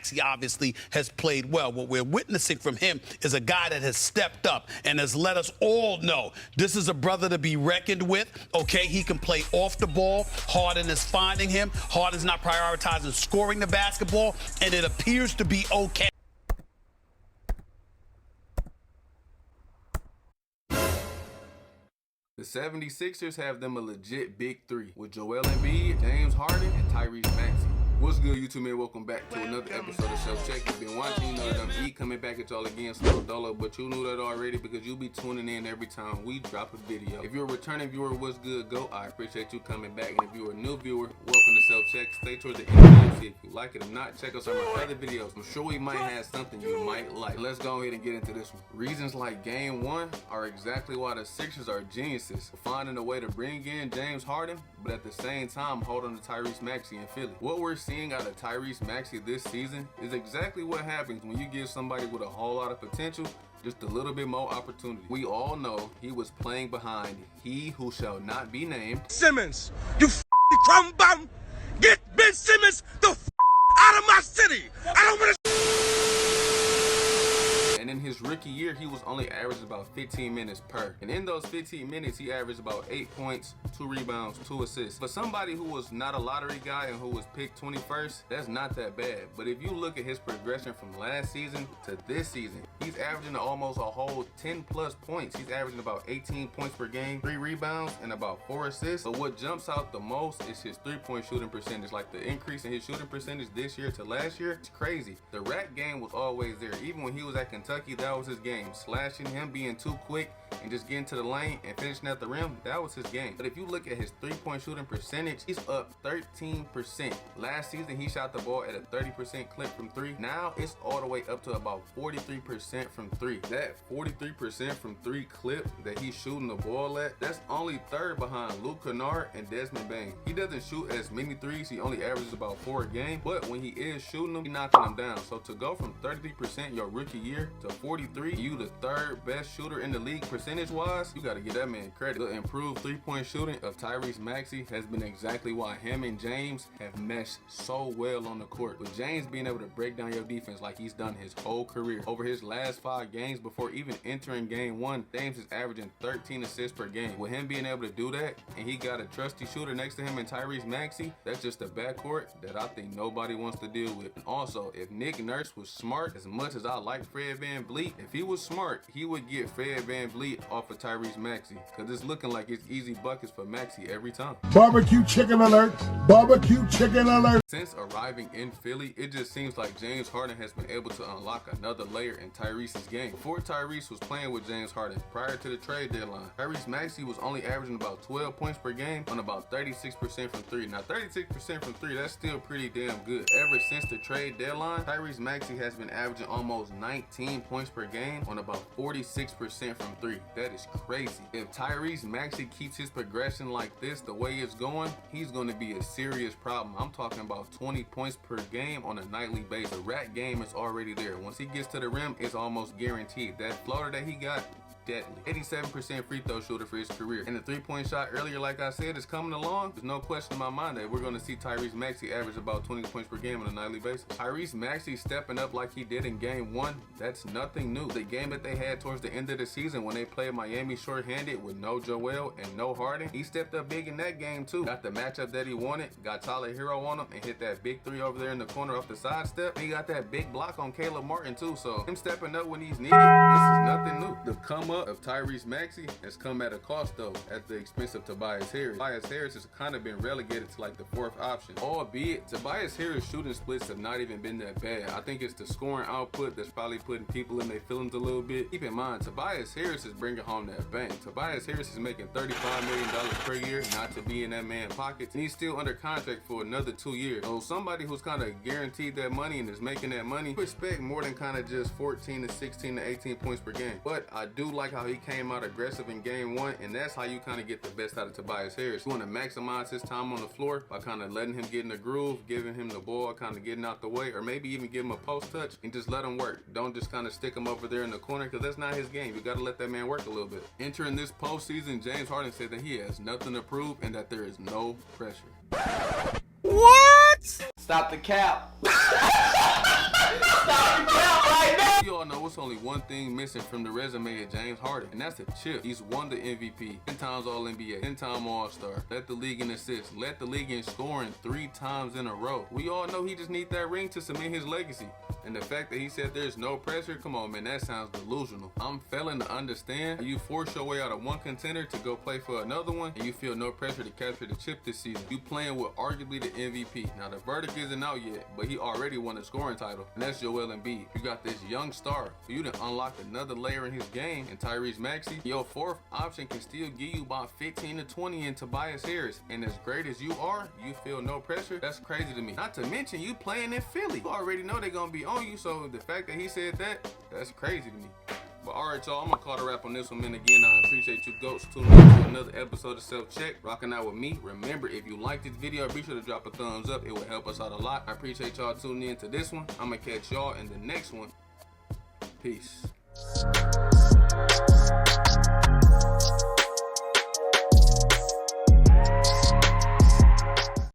Maxey obviously has played well. What we're witnessing from him is a guy that has stepped up and has let us all know this is a brother to be reckoned with. Okay, he can play off the ball. Harden is finding him. Harden's not prioritizing scoring the basketball, and it appears to be okay. The 76ers have them a legit big three with Joel Embiid, James Harden, and Tyrese Maxey. What's good, YouTube, man? Welcome back to another episode of Self Check. You've been watching, you know that I'm coming back at y'all again, slow dolo, but you knew that already because you'll be tuning in every time we drop a video. If you're a returning viewer, what's good, go? I appreciate you coming back, and if you're a new viewer, welcome to Self Check. Stay towards the end of the video, see if you like it or not. Check out some of my other videos. I'm sure we might have something you might like. Let's go ahead and get into this one. Reasons like Game 1 are exactly why the Sixers are geniuses, finding a way to bring in James Harden, but at the same time hold on to Tyrese Maxey in Philly. What we're seeing out of Tyrese Maxey this season is exactly what happens when you give somebody with a whole lot of potential just a little bit more opportunity. We all know he was playing behind he who shall not be named Simmons. You crumb bum! Get Ben Simmons the out of my city! I don't want to. And in his rookie year, he was only averaging about 15 minutes per. And in those 15 minutes, he averaged about 8 points, 2 rebounds, 2 assists. For somebody who was not a lottery guy and who was picked 21st, that's not that bad. But if you look at his progression from last season to this season, he's averaging almost a whole 10 plus points. He's averaging about 18 points per game, 3 rebounds, and about 4 assists. But what jumps out the most is his 3-point shooting percentage. Like the increase in his shooting percentage this year to last year, it's crazy. The rack game was always there. Even when he was at Kentucky, that was his game. Slashing, him being too quick and just getting to the lane and finishing at the rim, that was his game. But if you look at his 3-point shooting percentage, he's up 13%. Last season, he shot the ball at a 30% clip from 3. Now it's all the way up to about 43% from 3. That 43% from 3 clip that he's shooting the ball at, that's only third behind Luke Kennard and Desmond Bane. He doesn't shoot as many threes. He only averages about 4 a game, but when he is shooting them, he's knocking them down. So to go from 33% your rookie year to 43, you the third best shooter in the league percentage wise, you got to give that man credit. The improved 3-point shooting of Tyrese Maxey has been exactly why him and James have meshed so well on the court. With James being able to break down your defense like he's done his whole career. Over his last 5 games before even entering game 1, James is averaging 13 assists per game. With him being able to do that, and he got a trusty shooter next to him in Tyrese Maxey, that's just a backcourt that I think nobody wants to deal with. And also, if Nick Nurse was smart, as much as I like Fred VanVleet, if he was smart, he would get Fred VanVleet off of Tyrese Maxey, because it's looking like it's easy buckets for Maxey every time. Barbecue chicken alert! Barbecue chicken alert! Since arriving in Philly, it just seems like James Harden has been able to unlock another layer in Tyrese's game. Before Tyrese was playing with James Harden, prior to the trade deadline, Tyrese Maxey was only averaging about 12 points per game on about 36% from 3. Now 36% from 3, that's still pretty damn good. Ever since the trade deadline, Tyrese Maxey has been averaging almost 19 points per game on about 46% from 3. That is crazy. If Tyrese Maxey keeps his progression like this, the way it's going, he's going to be a serious problem. I'm talking about 20 points per game on a nightly basis. The rack game is already there. Once he gets to the rim, it's almost guaranteed. That floater that he got, deadly. 87% free throw shooter for his career. And the 3-point shot earlier, like I said, is coming along. There's no question in my mind that we're going to see Tyrese Maxey average about 20 points per game on a nightly basis. Tyrese Maxey stepping up like he did in game 1, that's nothing new. The game that they had towards the end of the season when they played Miami shorthanded with no Joel and no Harden, he stepped up big in that game too. Got the matchup that he wanted, got Tyler Hero on him, and hit that big 3 over there in the corner off the side step. He got that big block on Caleb Martin too, so him stepping up when he's needed, this is nothing new. The come up of Tyrese Maxey has come at a cost though, at the expense of Tobias Harris. Tobias Harris has kind of been relegated to like the 4th option. Albeit, Tobias Harris shooting splits have not even been that bad. I think it's the scoring output that's probably putting people in their feelings a little bit. Keep in mind, Tobias Harris is bringing home that bank. Tobias Harris is making $35 million per year, not to be in that man's pockets. And he's still under contract for another 2 years. So somebody who's kind of guaranteed that money and is making that money, you expect more than kind of just 14 to 16 to 18 points per game. But I do like how he came out aggressive in game 1, and that's how you kind of get the best out of Tobias Harris. You want to maximize his time on the floor by kind of letting him get in the groove, giving him the ball, kind of getting out the way, or maybe even give him a post touch and just let him work. Don't just kind of stick him over there in the corner, because that's not his game. You got to let that man work a little bit. Entering this postseason, James Harden said that he has nothing to prove and that there is no pressure. What? Stop the cap. only one thing missing from the resume of James Harden, and that's a chip. He's won the MVP, 10 times All-NBA, 10-time All-Star, led the league in assists, led the league in scoring 3 times in a row. We all know he just needs that ring to cement his legacy. And the fact that he said there's no pressure, come on, man, that sounds delusional. I'm failing to understand how you force your way out of one contender to go play for another one, and you feel no pressure to capture the chip this season. You playing with arguably the MVP. Now, the verdict isn't out yet, but he already won a scoring title, and that's Joel Embiid. You got this young star, who you done unlocked another layer in his game, and Tyrese Maxey. Your fourth option can still give you about 15 to 20 in Tobias Harris, and as great as you are, you feel no pressure? That's crazy to me. Not to mention you playing in Philly. You already know they're gonna be on you, so the fact that he said that, that's crazy to me. But alright, y'all, I'm gonna call the wrap on this one. And again, I appreciate you goats tuning in to another episode of Self Check, rocking out with me. Remember, if you like this video, be sure to drop a thumbs up. It will help us out a lot. I appreciate y'all tuning in to this one. I'm gonna catch y'all in the next one. Peace.